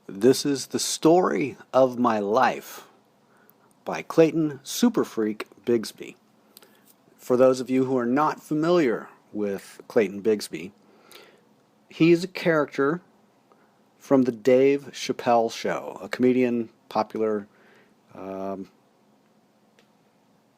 This is the story of my life by Clayton Superfreak Bigsby. For those of you who are not familiar with Clayton Bigsby, he's a character from the Dave Chappelle show, a comedian popular 10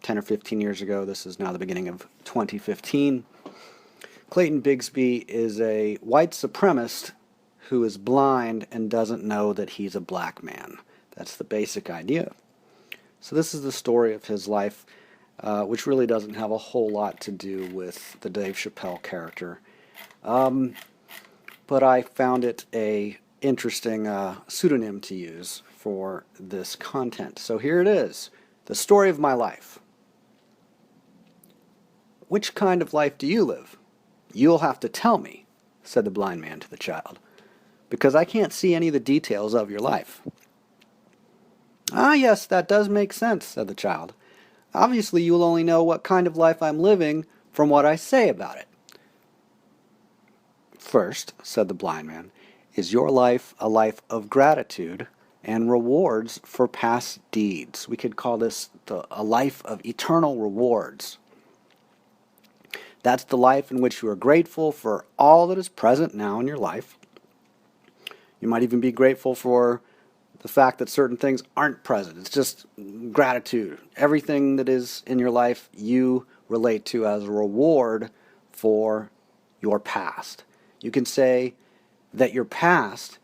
or 15 years ago. This is now the beginning of 2015. Clayton Bigsby is a white supremacist who is blind and doesn't know that he's a black man. That's the basic idea. So this is the story of his life, which really doesn't have a whole lot to do with the Dave Chappelle character. But I found it a interesting pseudonym to use for this content. So here it is, the story of my life. Which kind of life do you live? You'll have to tell me, said the blind man to the child, because I can't see any of the details of your life. Ah, yes, that does make sense, said the child. Obviously, you'll only know what kind of life I'm living from what I say about it. First, said the blind man, is your life a life of gratitude and rewards for past deeds? We could call this a life of eternal rewards. That's the life in which you are grateful for all that is present now in your life. You might even be grateful for the fact that certain things aren't present. It's just gratitude. Everything that is in your life you relate to as a reward for your past. You can say that your past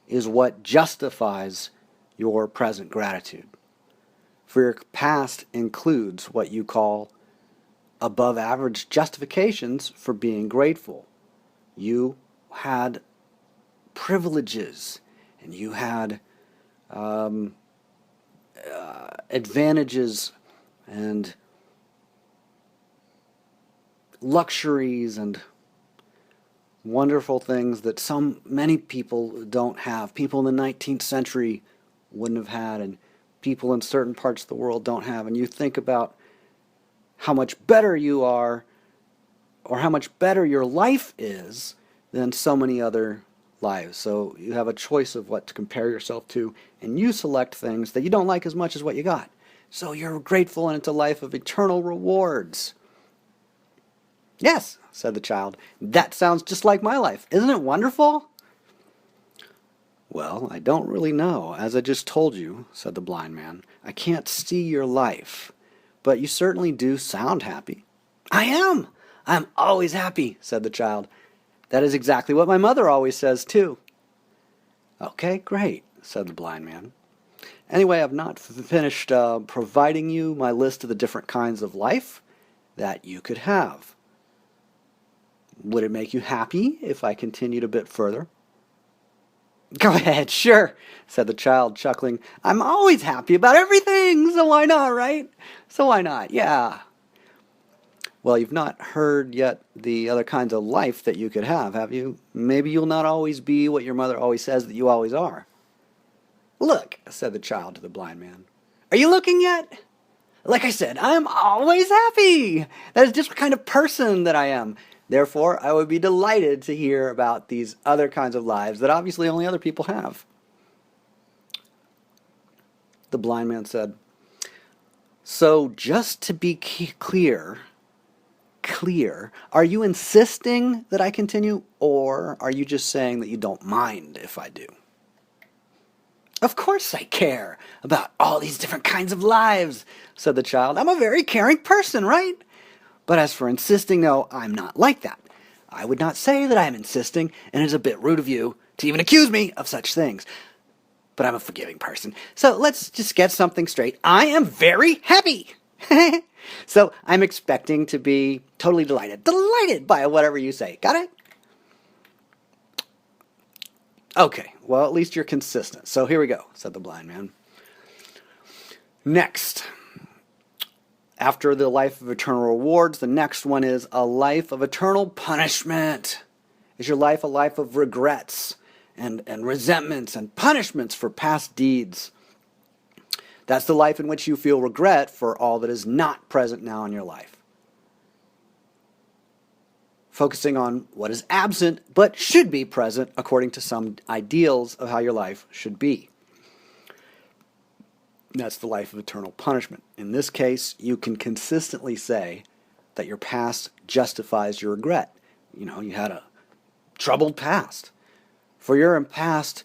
is what justifies your present gratitude. For your past includes what you call above average justifications for being grateful. You had privileges and you had advantages and luxuries and wonderful things that many people don't have. People in the 19th century wouldn't have had, and people in certain parts of the world don't have. And you think about how much better you are, or how much better your life is than so many other lives. So you have a choice of what to compare yourself to, and you select things that you don't like as much as what you got. So you're grateful, and it's a life of eternal rewards. Yes, said the child, that sounds just like my life. Isn't it wonderful? Well, I don't really know. As I just told you, said the blind man, I can't see your life, but you certainly do sound happy. I am. I'm always happy, said the child. That is exactly what my mother always says, too. Okay, great, said the blind man. Anyway, I've not finished providing you my list of the different kinds of life that you could have. Would it make you happy if I continued a bit further? Go ahead, sure, said the child, chuckling. I'm always happy about everything, so why not, right? So why not, yeah. Well, you've not heard yet the other kinds of life that you could have you? Maybe you'll not always be what your mother always says that you always are. Look, said the child to the blind man. Are you looking yet? Like I said, I'm always happy. That is just the kind of person that I am. Therefore, I would be delighted to hear about these other kinds of lives that obviously only other people have. The blind man said, so just to be clear, are you insisting that I continue, or are you just saying that you don't mind if I do? Of course I care about all these different kinds of lives, said the child. I'm a very caring person, right? But as for insisting, no, I'm not like that. I would not say that I am insisting, and it is a bit rude of you to even accuse me of such things. But I'm a forgiving person. So let's just get something straight. I am very happy. So I'm expecting to be totally delighted by whatever you say. Got it? Okay, well, at least you're consistent. So here we go, said the blind man. Next, after the life of eternal rewards, the next one is a life of eternal punishment. Is your life a life of regrets and resentments and punishments for past deeds? That's the life in which you feel regret for all that is not present now in your life. focusing on what is absent but should be present according to some ideals of how your life should be. That's the life of eternal punishment. In this case, you can consistently say that your past justifies your regret. You had a troubled past. For your past,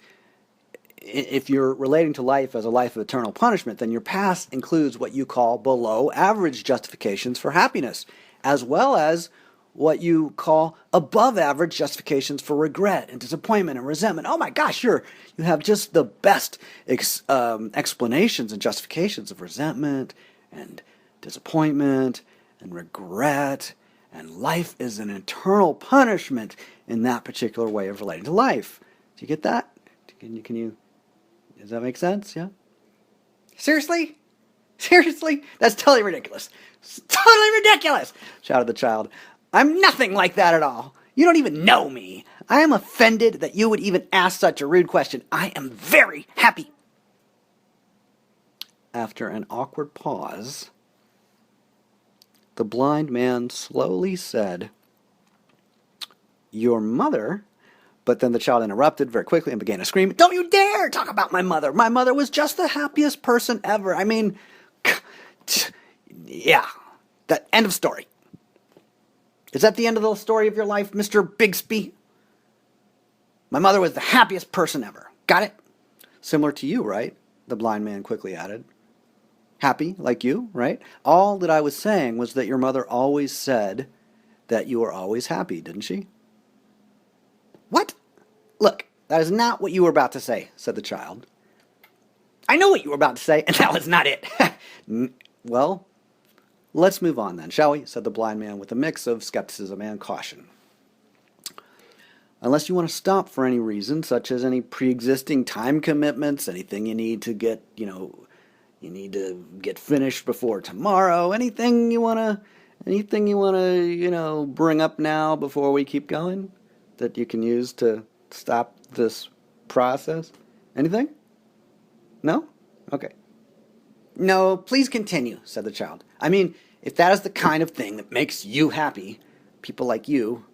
if you're relating to life as a life of eternal punishment, then your past includes what you call below average justifications for happiness, as well as what you call above average justifications for regret and disappointment and resentment. Oh my gosh, you have just the best explanations and justifications of resentment and disappointment and regret, and life is an eternal punishment in that particular way of relating to life. Do you get that? Can you does that make sense? Yeah? Seriously? Seriously? That's totally ridiculous. It's totally ridiculous, shouted the child. I'm nothing like that at all. You don't even know me. I am offended that you would even ask such a rude question. I am very happy. After an awkward pause, the blind man slowly said, "Your mother..." But then the child interrupted very quickly and began to scream, "Don't you dare talk about my mother. My mother was just the happiest person ever. I mean, yeah, that end of story." Is that the end of the story of your life, Mr. Bigsby? My mother was the happiest person ever. Got it? Similar to you, right? The blind man quickly added. Happy, like you, right? All that I was saying was that your mother always said that you were always happy, didn't she? What? Look, that is not what you were about to say, said the child. I know what you were about to say, and that was not it. Well, let's move on then, shall we? Said the blind man with a mix of skepticism and caution. Unless you want to stop for any reason, such as any pre-existing time commitments, anything you need to get, you need to get finished before tomorrow, anything you want to, bring up now before we keep going that you can use to stop this process? Anything? No? Okay. No, please continue, said the child. I mean, if that is the kind of thing that makes you happy, people like you...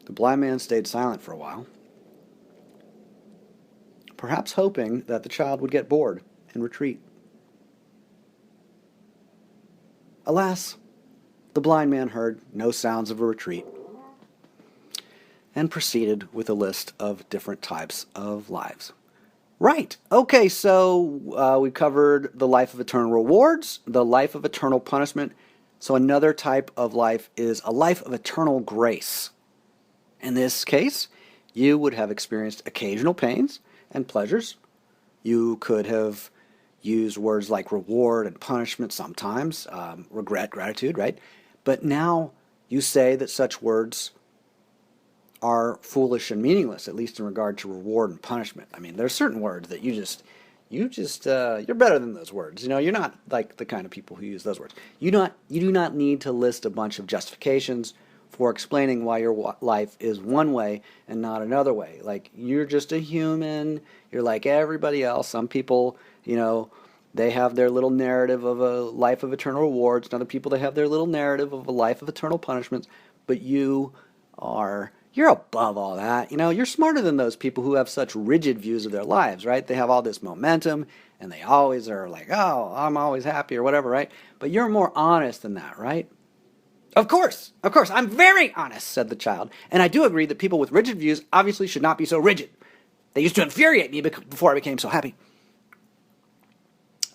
The blind man stayed silent for a while, perhaps hoping that the child would get bored and retreat. Alas, the blind man heard no sounds of a retreat and proceeded with a list of different types of lives. Right. Okay, so we covered the life of eternal rewards, the life of eternal punishment. So another type of life is a life of eternal grace. In this case, you would have experienced occasional pains and pleasures. You could have used words like reward and punishment sometimes, regret, gratitude, right? But now you say that such words are foolish and meaningless, at least in regard to reward and punishment. I mean, there's certain words that you're better than those words. You're not like the kind of people who use those words. You do not need to list a bunch of justifications for explaining why your life is one way and not another way. Like, you're just a human. You're like everybody else. Some people, they have their little narrative of a life of eternal rewards. And other people, they have their little narrative of a life of eternal punishments. But you're above all that. You're smarter than those people who have such rigid views of their lives, right? They have all this momentum, and they always are like, oh, I'm always happy or whatever, right? But you're more honest than that, right? Of course, I'm very honest, said the child. And I do agree that people with rigid views obviously should not be so rigid. They used to infuriate me before I became so happy.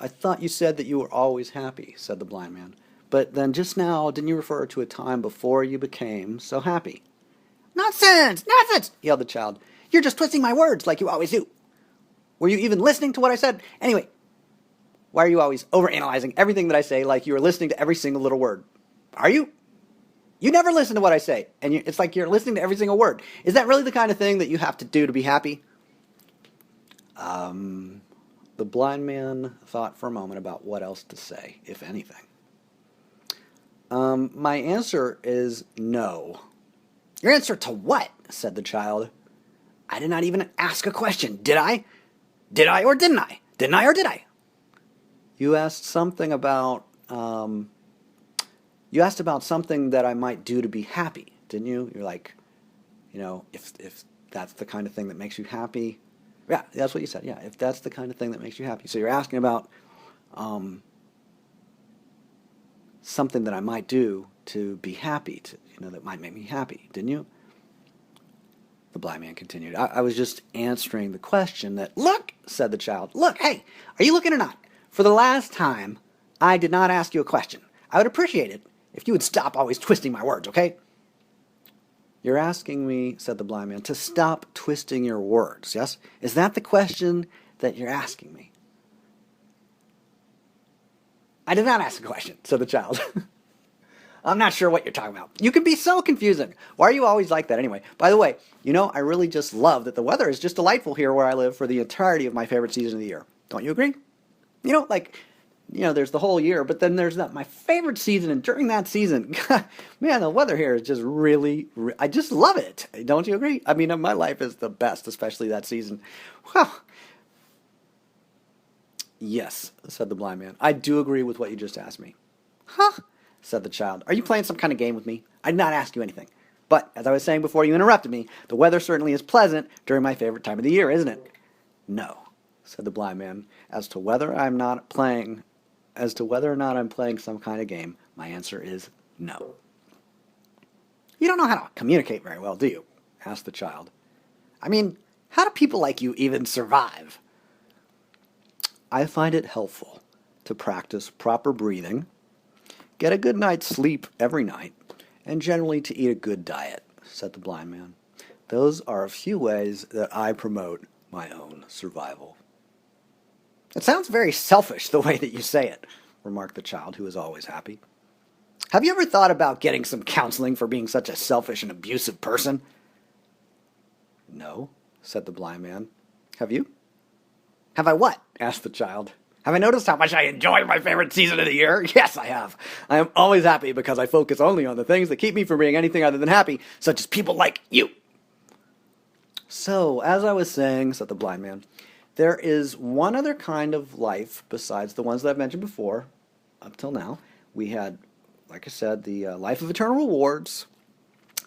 I thought you said that you were always happy, said the blind man. But then just now, didn't you refer to a time before you became so happy? Nonsense! Yelled the child. You're just twisting my words like you always do. Were you even listening to what I said? Anyway, why are you always overanalyzing everything that I say like you are listening to every single little word? Are you? You never listen to what I say, and it's like you're listening to every single word. Is that really the kind of thing that you have to do to be happy? The blind man thought for a moment about what else to say, if anything. My answer is no. Your answer to what? Said the child. I did not even ask a question, did I? Did I or didn't I? Didn't I or did I? You asked something about You asked about something that I might do to be happy, didn't you? You're like, if that's the kind of thing that makes you happy. Yeah, that's what you said. Yeah, if that's the kind of thing that makes you happy. So you're asking about um, something that I might do to be happy, that might make me happy, didn't you? The blind man continued. I was just answering the question that, look, said the child. Look, hey, are you looking or not? For the last time, I did not ask you a question. I would appreciate it if you would stop always twisting my words, okay? You're asking me, said the blind man, to stop twisting your words, yes? Is that the question that you're asking me? I did not ask a question, said the child. I'm not sure what you're talking about. You can be so confusing. Why are you always like that anyway? By the way, I really just love that the weather is just delightful here where I live for the entirety of my favorite season of the year. Don't you agree? There's the whole year, but then there's my favorite season, and during that season, man, the weather here is just I just love it. Don't you agree? I mean, my life is the best, especially that season. Well, yes, said the blind man. I do agree with what you just asked me. Huh? Said the child. Are you playing some kind of game with me? I did not ask you anything. But, as I was saying before you interrupted me, the weather certainly is pleasant during my favorite time of the year, isn't it? No, said the blind man. As to whether or not I'm playing some kind of game, my answer is no. You don't know how to communicate very well, do you? Asked the child. I mean, how do people like you even survive? I find it helpful to practice proper breathing, get a good night's sleep every night, and generally to eat a good diet, said the blind man. Those are a few ways that I promote my own survival. It sounds very selfish the way that you say it, remarked the child, who was always happy. Have you ever thought about getting some counseling for being such a selfish and abusive person? No, said the blind man. Have you? Have I what? Asked the child. Have I noticed how much I enjoy my favorite season of the year? Yes, I have. I am always happy because I focus only on the things that keep me from being anything other than happy, such as people like you. So, as I was saying, said the blind man, there is one other kind of life besides the ones that I've mentioned before, up till now. We had, like I said, the life of eternal rewards,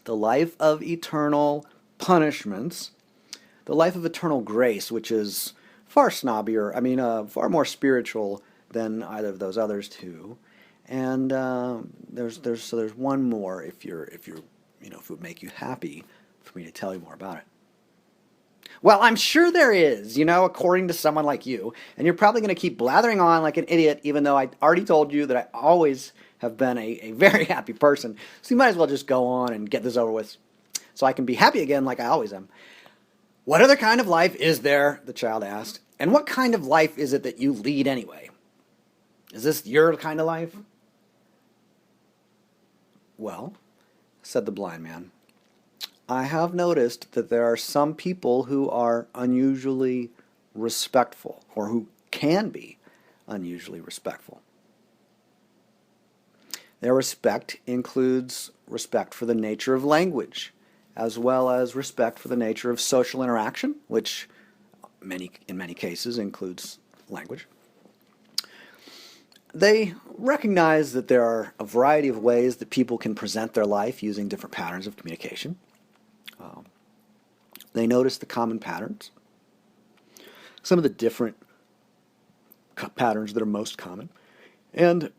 the life of eternal punishments, the life of eternal grace, which is far snobbier, far more spiritual than either of those others two. And there's one more if it would make you happy for me to tell you more about it. Well, I'm sure there is, according to someone like you, and you're probably going to keep blathering on like an idiot, even though I already told you that I always have been a very happy person. So you might as well just go on and get this over with, so I can be happy again like I always am. What other kind of life is there, the child asked, and what kind of life is it that you lead anyway? Is this your kind of life? Well, said the blind man, I have noticed that there are some people who are unusually respectful, or who can be unusually respectful. Their respect includes respect for the nature of language, as well as respect for the nature of social interaction, which in many cases includes language. They recognize that there are a variety of ways that people can present their life using different patterns of communication. They notice the common patterns, some of the different patterns that are most common, and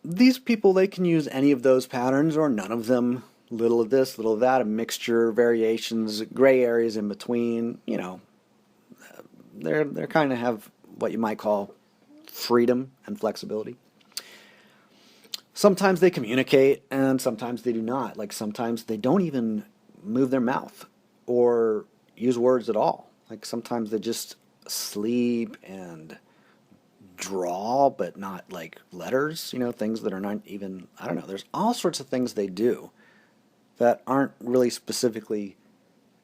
these people, they can use any of those patterns or none of them, little of this, little of that, a mixture, variations, gray areas in between. They're kind of have what you might call freedom and flexibility. Sometimes they communicate and sometimes they do not. Like sometimes they don't even move their mouth or use words at all. Like sometimes they just sleep and draw, but not like letters, things that are not even, I don't know, there's all sorts of things they do that aren't really specifically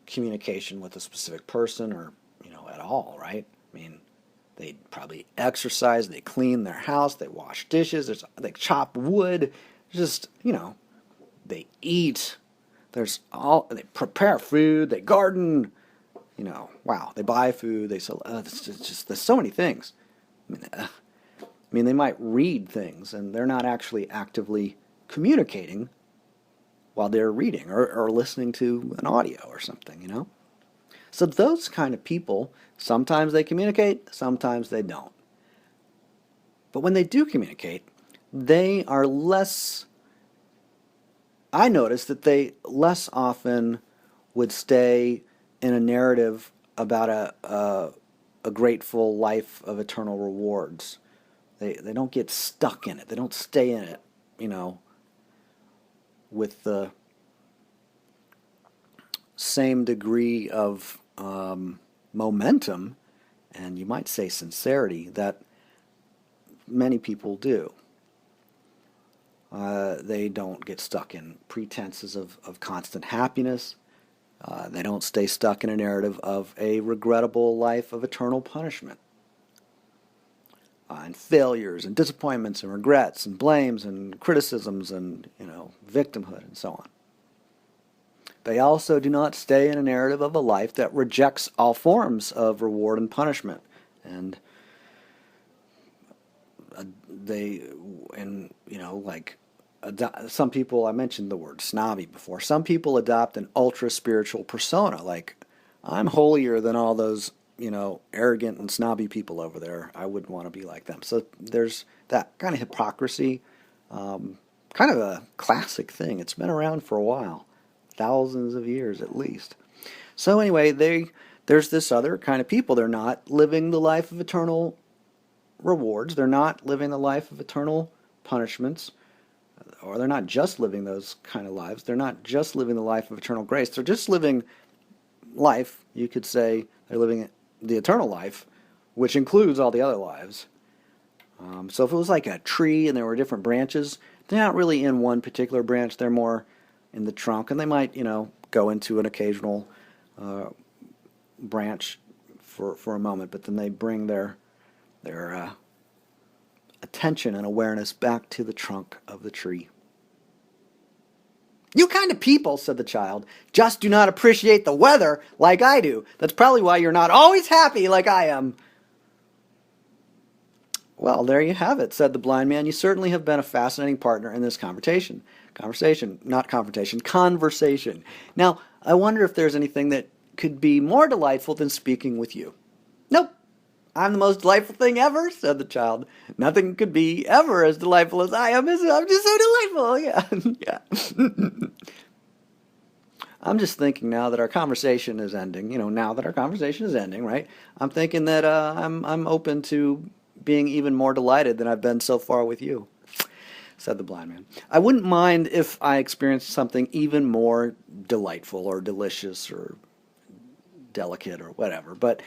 communication with a specific person or, at all, right? They probably exercise, they clean their house, they wash dishes, they chop wood, just, they eat, they prepare food, they garden, wow, they buy food, they sell, there's so many things. They might read things and they're not actually actively communicating while they're reading or listening to an audio or something. So those kind of people, sometimes they communicate, sometimes they don't. But when they do communicate, they are less, I notice that they less often would stay in a narrative about a grateful life of eternal rewards. They don't get stuck in it. They don't stay in it, with the same degree of momentum, and you might say sincerity, that many people do. They don't get stuck in pretenses of constant happiness. They don't stay stuck in a narrative of a regrettable life of eternal punishment. And failures and disappointments and regrets and blames and criticisms and, victimhood and so on. They also do not stay in a narrative of a life that rejects all forms of reward and punishment. And some people, I mentioned the word snobby before, some people adopt an ultra-spiritual persona, like, I'm holier than all those, arrogant and snobby people over there. I wouldn't want to be like them. So there's that kind of hypocrisy, kind of a classic thing. It's been around for a while, thousands of years at least. So anyway, there's this other kind of people. They're not living the life of eternal rewards. They're not living the life of eternal punishments. Or they're not just living those kind of lives. They're not just living the life of eternal grace. They're just living life. You could say they're living the eternal life, which includes all the other lives. So if it was like a tree and there were different branches, they're not really in one particular branch. They're more in the trunk, and they might, go into an occasional branch for a moment, but then they bring their attention and awareness back to the trunk of the tree. You kind of people, said the child, just do not appreciate the weather like I do. That's probably why you're not always happy like I am. Well, there you have it, said the blind man. You certainly have been a fascinating partner in this conversation. Not confrontation, conversation. Now, I wonder if there's anything that could be more delightful than speaking with you. Nope. I'm the most delightful thing ever, said the child. Nothing could be ever as delightful as I am. I'm just so delightful. Yeah. I'm just thinking now that our conversation is ending, right? I'm thinking that I'm open to being even more delighted than I've been so far with you, said the blind man. I wouldn't mind if I experienced something even more delightful or delicious or delicate or whatever, but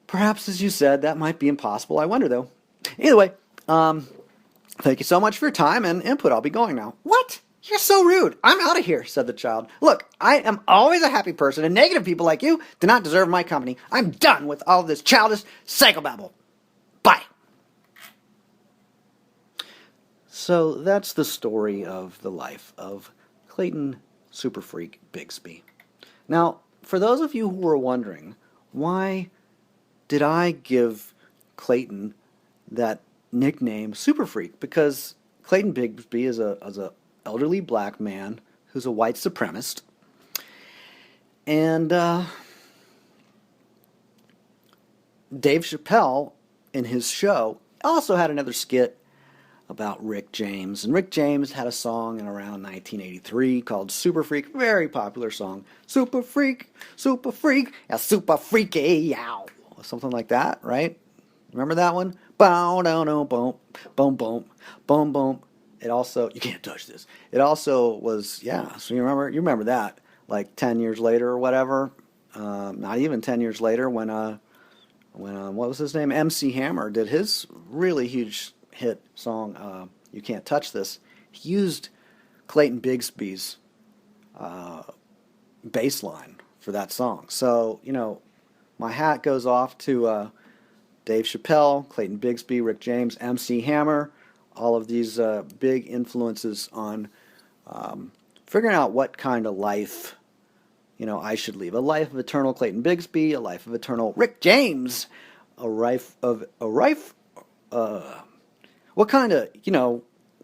perhaps, as you said, that might be impossible. I wonder, though. Either way, thank you so much for your time and input. I'll be going now. What? You're so rude. I'm out of here, said the child. Look, I am always a happy person, and negative people like you do not deserve my company. I'm done with all this childish psychobabble. Bye. So that's the story of the life of Clayton Superfreak Bigsby. Now, for those of you who are wondering, why did I give Clayton that nickname Superfreak? Because Clayton Bigsby is a elderly black man who's a white supremacist. And Dave Chappelle, in his show, also had another skit about Rick James. And Rick James had a song in around 1983 called Super Freak, very popular song. Super Freak, yeah, super freaky, yow. Something like that, right? Remember that one? Boom, down, boom, boom, boom, boom, boom. It also, you can't touch this. It also was, yeah, so you remember that, like 10 years later or whatever. Not even 10 years later when what was his name? MC Hammer did his really huge hit song, You Can't Touch This. He used Clayton Bigsby's bass line for that song. So, my hat goes off to Dave Chappelle, Clayton Bigsby, Rick James, MC Hammer, all of these big influences on figuring out what kind of life, I should leave. A life of eternal Clayton Bigsby, a life of eternal Rick James, what kind of,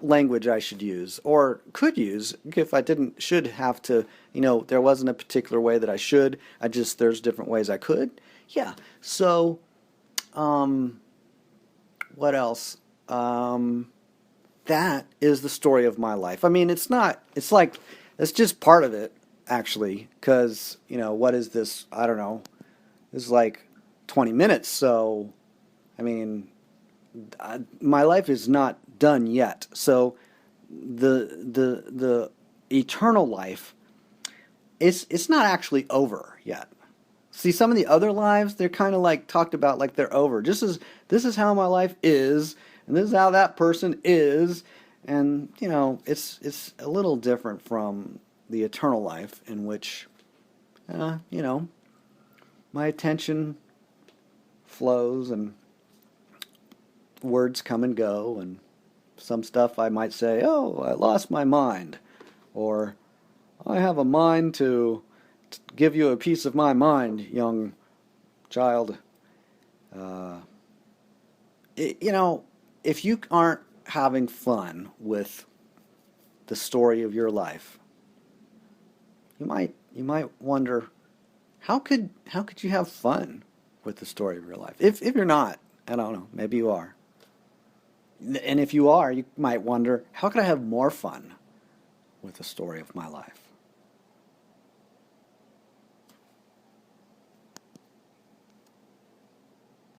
language I should use or could use if I didn't should have to, there wasn't a particular way that I should. There's different ways I could. Yeah. So, what else? That is the story of my life. I mean, it's just part of it, actually, because, what is this? I don't know. This is like 20 minutes, so, I mean, my life is not done yet. So the eternal life, it's not actually over yet. See, some of the other lives, they're kind of like talked about like they're over. This is how my life is, and this is how that person is, and it's a little different from the eternal life in which, my attention flows and words come and go, and some stuff I might say, oh, I lost my mind, or I have a mind to give you a piece of my mind, young child. If you aren't having fun with the story of your life, you might wonder, how could you have fun with the story of your life? If you're not, I don't know, maybe you are. And if you are, you might wonder, how could I have more fun with the story of my life?